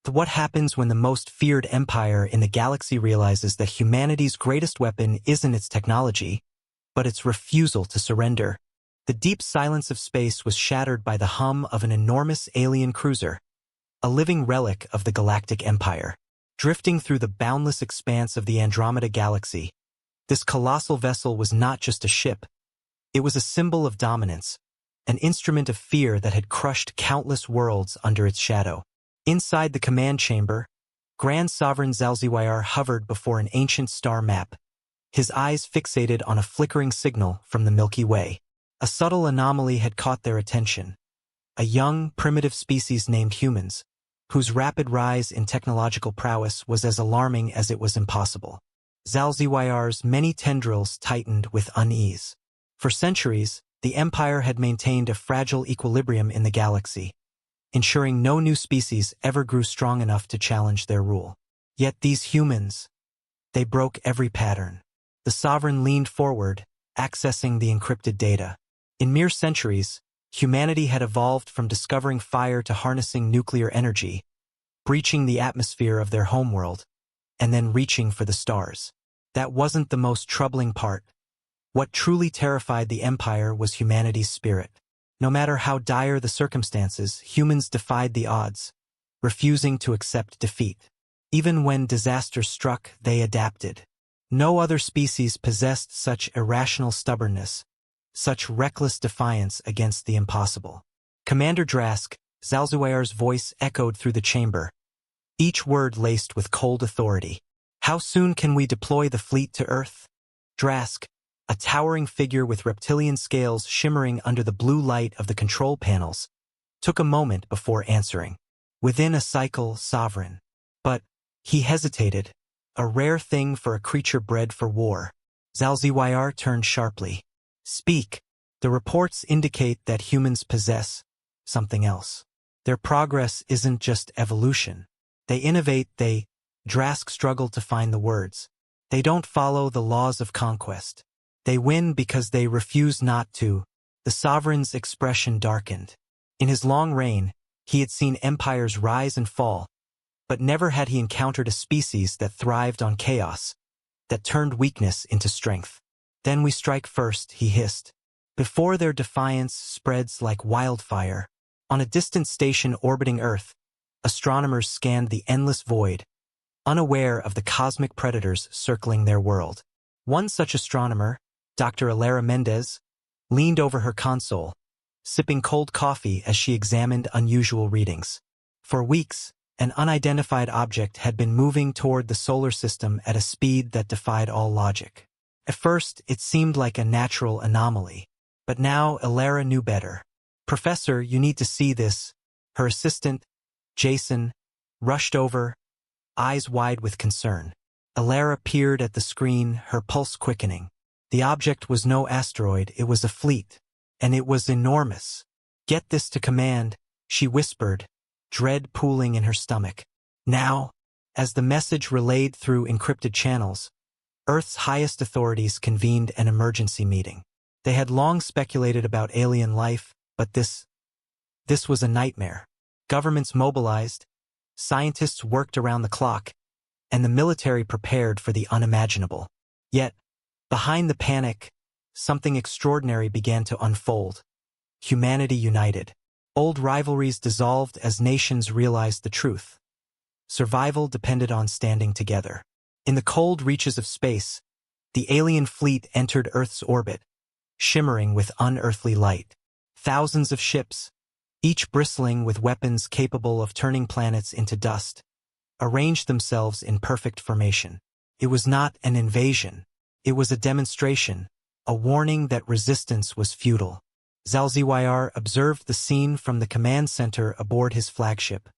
What happens when the most feared empire in the galaxy realizes that humanity's greatest weapon isn't its technology, but its refusal to surrender? The deep silence of space was shattered by the hum of an enormous alien cruiser, a living relic of the Galactic Empire. Drifting through the boundless expanse of the Andromeda Galaxy, this colossal vessel was not just a ship. It was a symbol of dominance, an instrument of fear that had crushed countless worlds under its shadow. Inside the command chamber, Grand Sovereign Zalziwayar hovered before an ancient star map, his eyes fixated on a flickering signal from the Milky Way. A subtle anomaly had caught their attention, a young, primitive species named humans, whose rapid rise in technological prowess was as alarming as it was impossible. Zalziwayar's many tendrils tightened with unease. For centuries, the Empire had maintained a fragile equilibrium in the galaxy, ensuring no new species ever grew strong enough to challenge their rule. Yet these humans, they broke every pattern. The sovereign leaned forward, accessing the encrypted data. In mere centuries, humanity had evolved from discovering fire to harnessing nuclear energy, breaching the atmosphere of their homeworld, and then reaching for the stars. That wasn't the most troubling part. What truly terrified the Empire was humanity's spirit. No matter how dire the circumstances, humans defied the odds, refusing to accept defeat. Even when disaster struck, they adapted. No other species possessed such irrational stubbornness, such reckless defiance against the impossible. Commander Drask, Zalziwayar's voice echoed through the chamber, each word laced with cold authority. How soon can we deploy the fleet to Earth? Drask, a towering figure with reptilian scales shimmering under the blue light of the control panels, took a moment before answering. Within a cycle, Sovereign. But he hesitated, a rare thing for a creature bred for war. Zalziwayar turned sharply. Speak. The reports indicate that humans possess something else. Their progress isn't just evolution. They innovate, Drask struggled to find the words. They don't follow the laws of conquest. They win because they refuse not to. The sovereign's expression darkened. In his long reign, he had seen empires rise and fall, but never had he encountered a species that thrived on chaos, that turned weakness into strength. Then we strike first, he hissed. Before their defiance spreads like wildfire, on a distant station orbiting Earth, astronomers scanned the endless void, unaware of the cosmic predators circling their world. One such astronomer, Dr. Alara Mendez, leaned over her console, sipping cold coffee as she examined unusual readings. For weeks, an unidentified object had been moving toward the solar system at a speed that defied all logic. At first, it seemed like a natural anomaly, but now Alara knew better. Professor, you need to see this. Her assistant, Jason, rushed over, eyes wide with concern. Alara peered at the screen, her pulse quickening. The object was no asteroid, it was a fleet, and it was enormous. Get this to command, she whispered, dread pooling in her stomach. Now, as the message relayed through encrypted channels, Earth's highest authorities convened an emergency meeting. They had long speculated about alien life, but this was a nightmare. Governments mobilized, scientists worked around the clock, and the military prepared for the unimaginable. Yet, behind the panic, something extraordinary began to unfold. Humanity united. Old rivalries dissolved as nations realized the truth. Survival depended on standing together. In the cold reaches of space, the alien fleet entered Earth's orbit, shimmering with unearthly light. Thousands of ships, each bristling with weapons capable of turning planets into dust, arranged themselves in perfect formation. It was not an invasion. It was a demonstration, a warning that resistance was futile. Zalziwayar observed the scene from the command center aboard his flagship,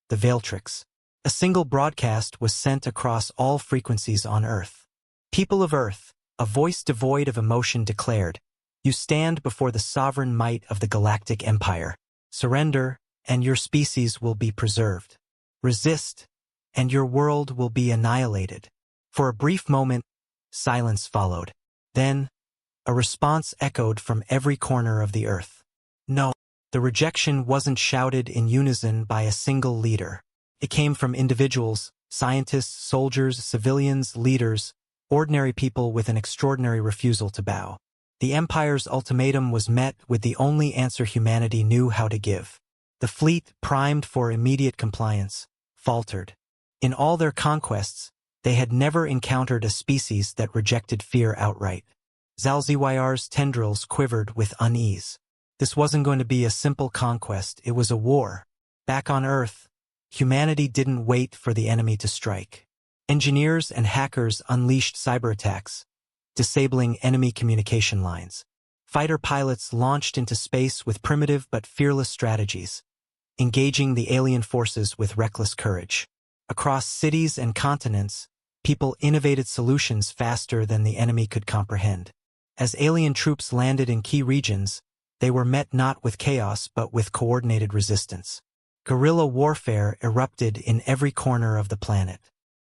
the Veiltrix. A single broadcast was sent across all frequencies on Earth. People of Earth, a voice devoid of emotion declared, you stand before the sovereign might of the Galactic Empire. Surrender, and your species will be preserved. Resist, and your world will be annihilated. For a brief moment, silence followed. Then, a response echoed from every corner of the Earth. No, the rejection wasn't shouted in unison by a single leader. It came from individuals, scientists, soldiers, civilians, leaders, ordinary people with an extraordinary refusal to bow. The Empire's ultimatum was met with the only answer humanity knew how to give. The fleet, primed for immediate compliance, faltered. In all their conquests, they had never encountered a species that rejected fear outright. Zalzywayar's tendrils quivered with unease. This wasn't going to be a simple conquest, it was a war. Back on Earth, humanity didn't wait for the enemy to strike. Engineers and hackers unleashed cyberattacks, disabling enemy communication lines. Fighter pilots launched into space with primitive but fearless strategies, engaging the alien forces with reckless courage. Across cities and continents, people innovated solutions faster than the enemy could comprehend. As alien troops landed in key regions, they were met not with chaos but with coordinated resistance. Guerrilla warfare erupted in every corner of the planet.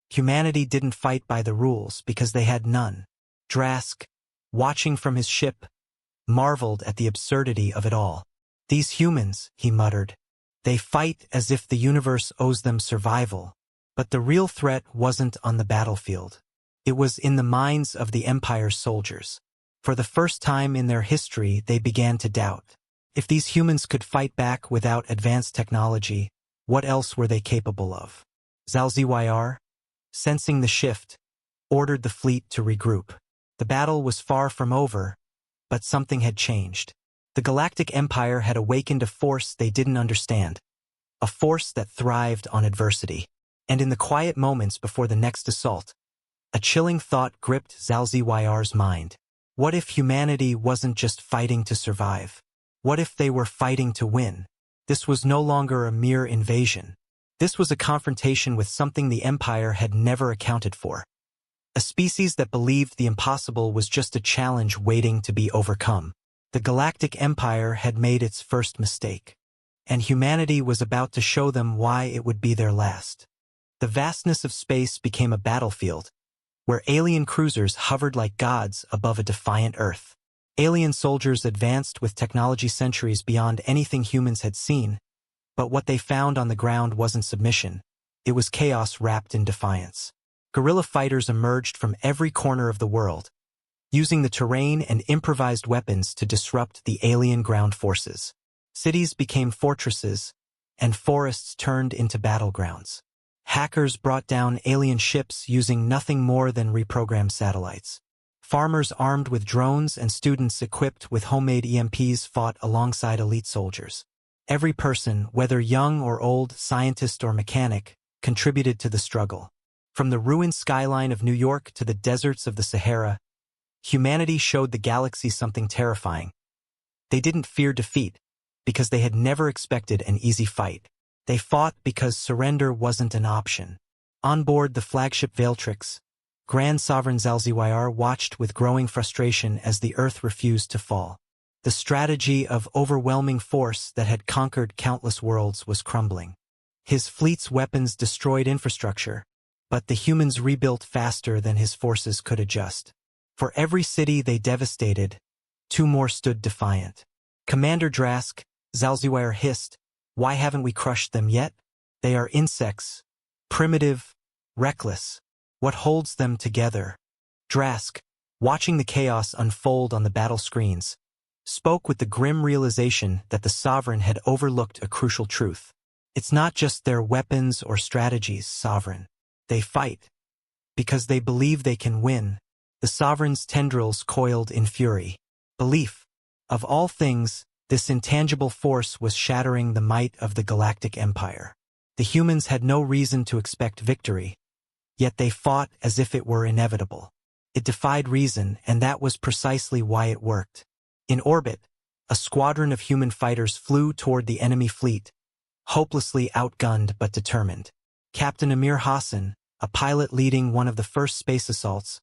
Humanity didn't fight by the rules because they had none. Drask, watching from his ship, marveled at the absurdity of it all. "These humans," he muttered, "they fight as if the universe owes them survival." But the real threat wasn't on the battlefield. It was in the minds of the Empire's soldiers. For the first time in their history, they began to doubt. If these humans could fight back without advanced technology, what else were they capable of? Zalzywayar, sensing the shift, ordered the fleet to regroup. The battle was far from over, but something had changed. The Galactic Empire had awakened a force they didn't understand, a force that thrived on adversity. And in the quiet moments before the next assault, a chilling thought gripped Zalzywayar's mind. What if humanity wasn't just fighting to survive? What if they were fighting to win? This was no longer a mere invasion. This was a confrontation with something the Empire had never accounted for. A species that believed the impossible was just a challenge waiting to be overcome. The Galactic Empire had made its first mistake, and humanity was about to show them why it would be their last. The vastness of space became a battlefield, where alien cruisers hovered like gods above a defiant Earth. Alien soldiers advanced with technology centuries beyond anything humans had seen, but what they found on the ground wasn't submission. It was chaos wrapped in defiance. Guerrilla fighters emerged from every corner of the world, using the terrain and improvised weapons to disrupt the alien ground forces. Cities became fortresses, and forests turned into battlegrounds. Hackers brought down alien ships using nothing more than reprogrammed satellites. Farmers armed with drones and students equipped with homemade EMPs fought alongside elite soldiers. Every person, whether young or old, scientist or mechanic, contributed to the struggle. From the ruined skyline of New York to the deserts of the Sahara, humanity showed the galaxy something terrifying. They didn't fear defeat, because they had never expected an easy fight. They fought because surrender wasn't an option. On board the flagship Veiltrix, Grand Sovereign Zalzywayar watched with growing frustration as the Earth refused to fall. The strategy of overwhelming force that had conquered countless worlds was crumbling. His fleet's weapons destroyed infrastructure, but the humans rebuilt faster than his forces could adjust. For every city they devastated, two more stood defiant. "Commander Drask," Zalzywayar hissed, "why haven't we crushed them yet? They are insects, primitive, reckless. What holds them together?" Drask, watching the chaos unfold on the battle screens, spoke with the grim realization that the Sovereign had overlooked a crucial truth. It's not just their weapons or strategies, Sovereign. They fight because they believe they can win. The Sovereign's tendrils coiled in fury. Belief. Of all things, this intangible force was shattering the might of the Galactic Empire. The humans had no reason to expect victory, yet they fought as if it were inevitable. It defied reason, and that was precisely why it worked. In orbit, a squadron of human fighters flew toward the enemy fleet, hopelessly outgunned but determined. Captain Amir Hassan, a pilot leading one of the first space assaults,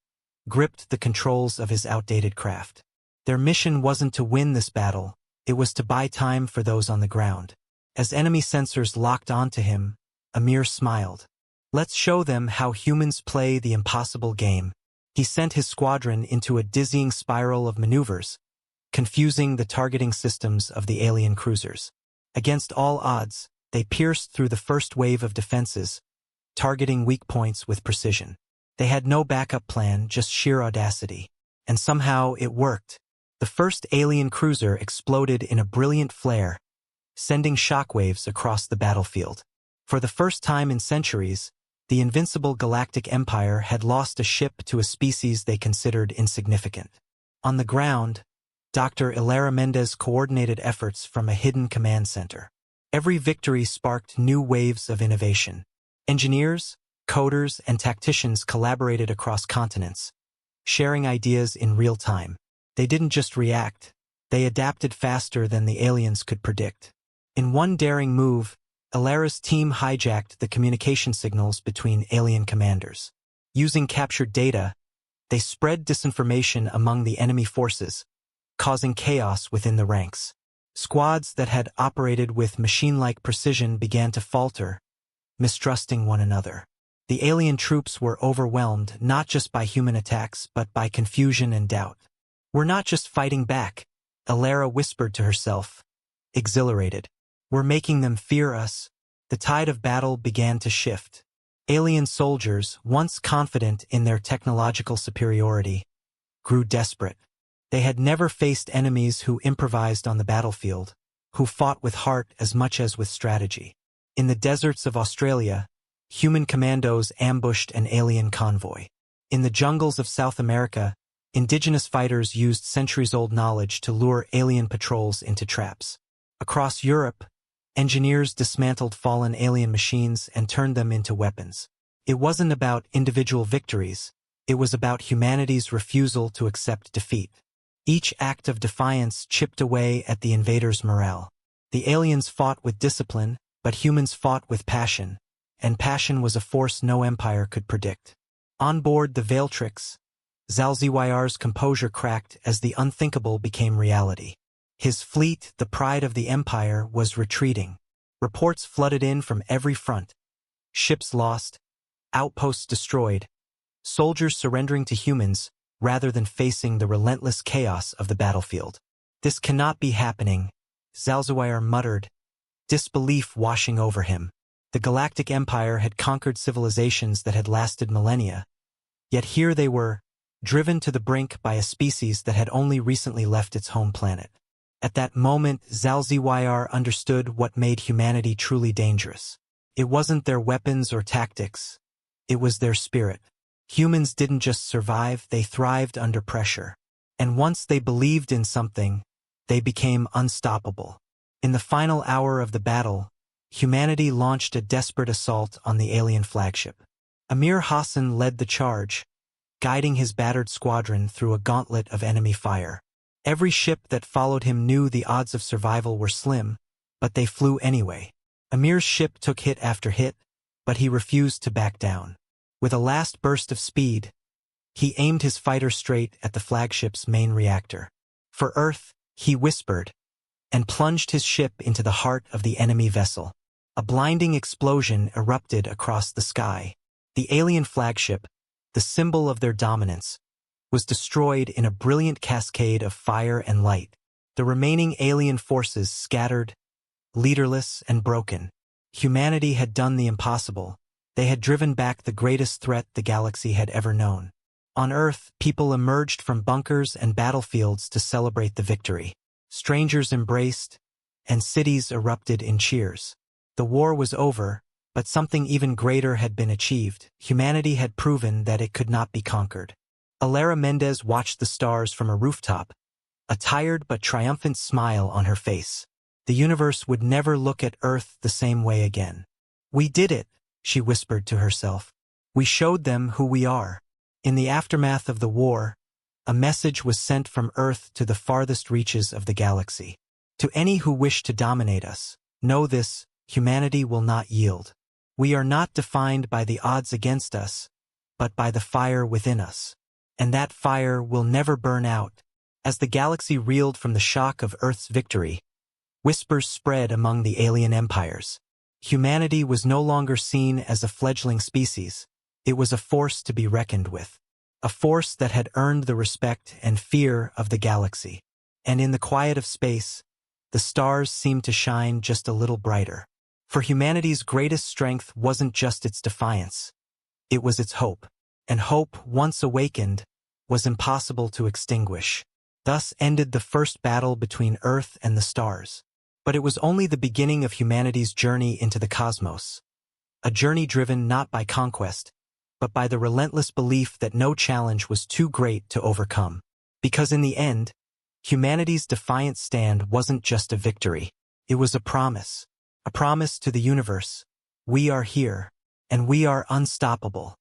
gripped the controls of his outdated craft. Their mission wasn't to win this battle, it was to buy time for those on the ground. As enemy sensors locked onto him, Amir smiled. "Let's show them how humans play the impossible game." He sent his squadron into a dizzying spiral of maneuvers, confusing the targeting systems of the alien cruisers. Against all odds, They pierced through the first wave of defenses, targeting weak points with precision. They had no backup plan, just sheer audacity. And somehow it worked. The first alien cruiser exploded in a brilliant flare, sending shockwaves across the battlefield. For the first time in centuries, the invincible Galactic Empire had lost a ship to a species they considered insignificant. On the ground, Dr. Ilara Mendez coordinated efforts from a hidden command center. Every victory sparked new waves of innovation. Engineers, coders, and tacticians collaborated across continents, sharing ideas in real time. They didn't just react, they adapted faster than the aliens could predict. In one daring move, Ilara's team hijacked the communication signals between alien commanders. Using captured data, they spread disinformation among the enemy forces, causing chaos within the ranks. Squads that had operated with machine-like precision began to falter, mistrusting one another. The alien troops were overwhelmed not just by human attacks but by confusion and doubt. "We're not just fighting back," Ilara whispered to herself, exhilarated. "We're making them fear us." The tide of battle began to shift. Alien soldiers, once confident in their technological superiority, grew desperate. They had never faced enemies who improvised on the battlefield, who fought with heart as much as with strategy. In the deserts of Australia, human commandos ambushed an alien convoy. In the jungles of South America, indigenous fighters used centuries-old knowledge to lure alien patrols into traps. Across Europe, engineers dismantled fallen alien machines and turned them into weapons. It wasn't about individual victories, it was about humanity's refusal to accept defeat. Each act of defiance chipped away at the invaders' morale. The aliens fought with discipline, but humans fought with passion, and passion was a force no empire could predict. On board the Veiltrix, Zalziwayar's composure cracked as the unthinkable became reality. His fleet, the pride of the empire, was retreating. Reports flooded in from every front. Ships lost, outposts destroyed, soldiers surrendering to humans rather than facing the relentless chaos of the battlefield. "This cannot be happening," Zalziwayar muttered, disbelief washing over him. The Galactic Empire had conquered civilizations that had lasted millennia, yet here they were, driven to the brink by a species that had only recently left its home planet. At that moment, Zalziwayar understood what made humanity truly dangerous. It wasn't their weapons or tactics, it was their spirit. Humans didn't just survive, they thrived under pressure. And once they believed in something, they became unstoppable. In the final hour of the battle, humanity launched a desperate assault on the alien flagship. Amir Hassan led the charge, guiding his battered squadron through a gauntlet of enemy fire. Every ship that followed him knew the odds of survival were slim, but they flew anyway. Amir's ship took hit after hit, but he refused to back down. With a last burst of speed, he aimed his fighter straight at the flagship's main reactor. "For Earth," he whispered, and plunged his ship into the heart of the enemy vessel. A blinding explosion erupted across the sky. The alien flagship, the symbol of their dominance, was destroyed in a brilliant cascade of fire and light. The remaining alien forces scattered, leaderless and broken. Humanity had done the impossible. They had driven back the greatest threat the galaxy had ever known. On Earth, people emerged from bunkers and battlefields to celebrate the victory. Strangers embraced, and cities erupted in cheers. The war was over, but something even greater had been achieved. Humanity had proven that it could not be conquered. Ilara Mendez watched the stars from a rooftop, a tired but triumphant smile on her face. The universe would never look at Earth the same way again. "We did it," she whispered to herself. "We showed them who we are." In the aftermath of the war, a message was sent from Earth to the farthest reaches of the galaxy. "To any who wish to dominate us, know this, humanity will not yield. We are not defined by the odds against us, but by the fire within us. And that fire will never burn out." As the galaxy reeled from the shock of Earth's victory, whispers spread among the alien empires. Humanity was no longer seen as a fledgling species. It was a force to be reckoned with. A force that had earned the respect and fear of the galaxy. And in the quiet of space, the stars seemed to shine just a little brighter. For humanity's greatest strength wasn't just its defiance. It was its hope. And hope, once awakened, was impossible to extinguish. Thus ended the first battle between Earth and the stars. But it was only the beginning of humanity's journey into the cosmos. A journey driven not by conquest, but by the relentless belief that no challenge was too great to overcome. Because in the end, humanity's defiant stand wasn't just a victory. It was a promise to the universe. We are here, and we are unstoppable.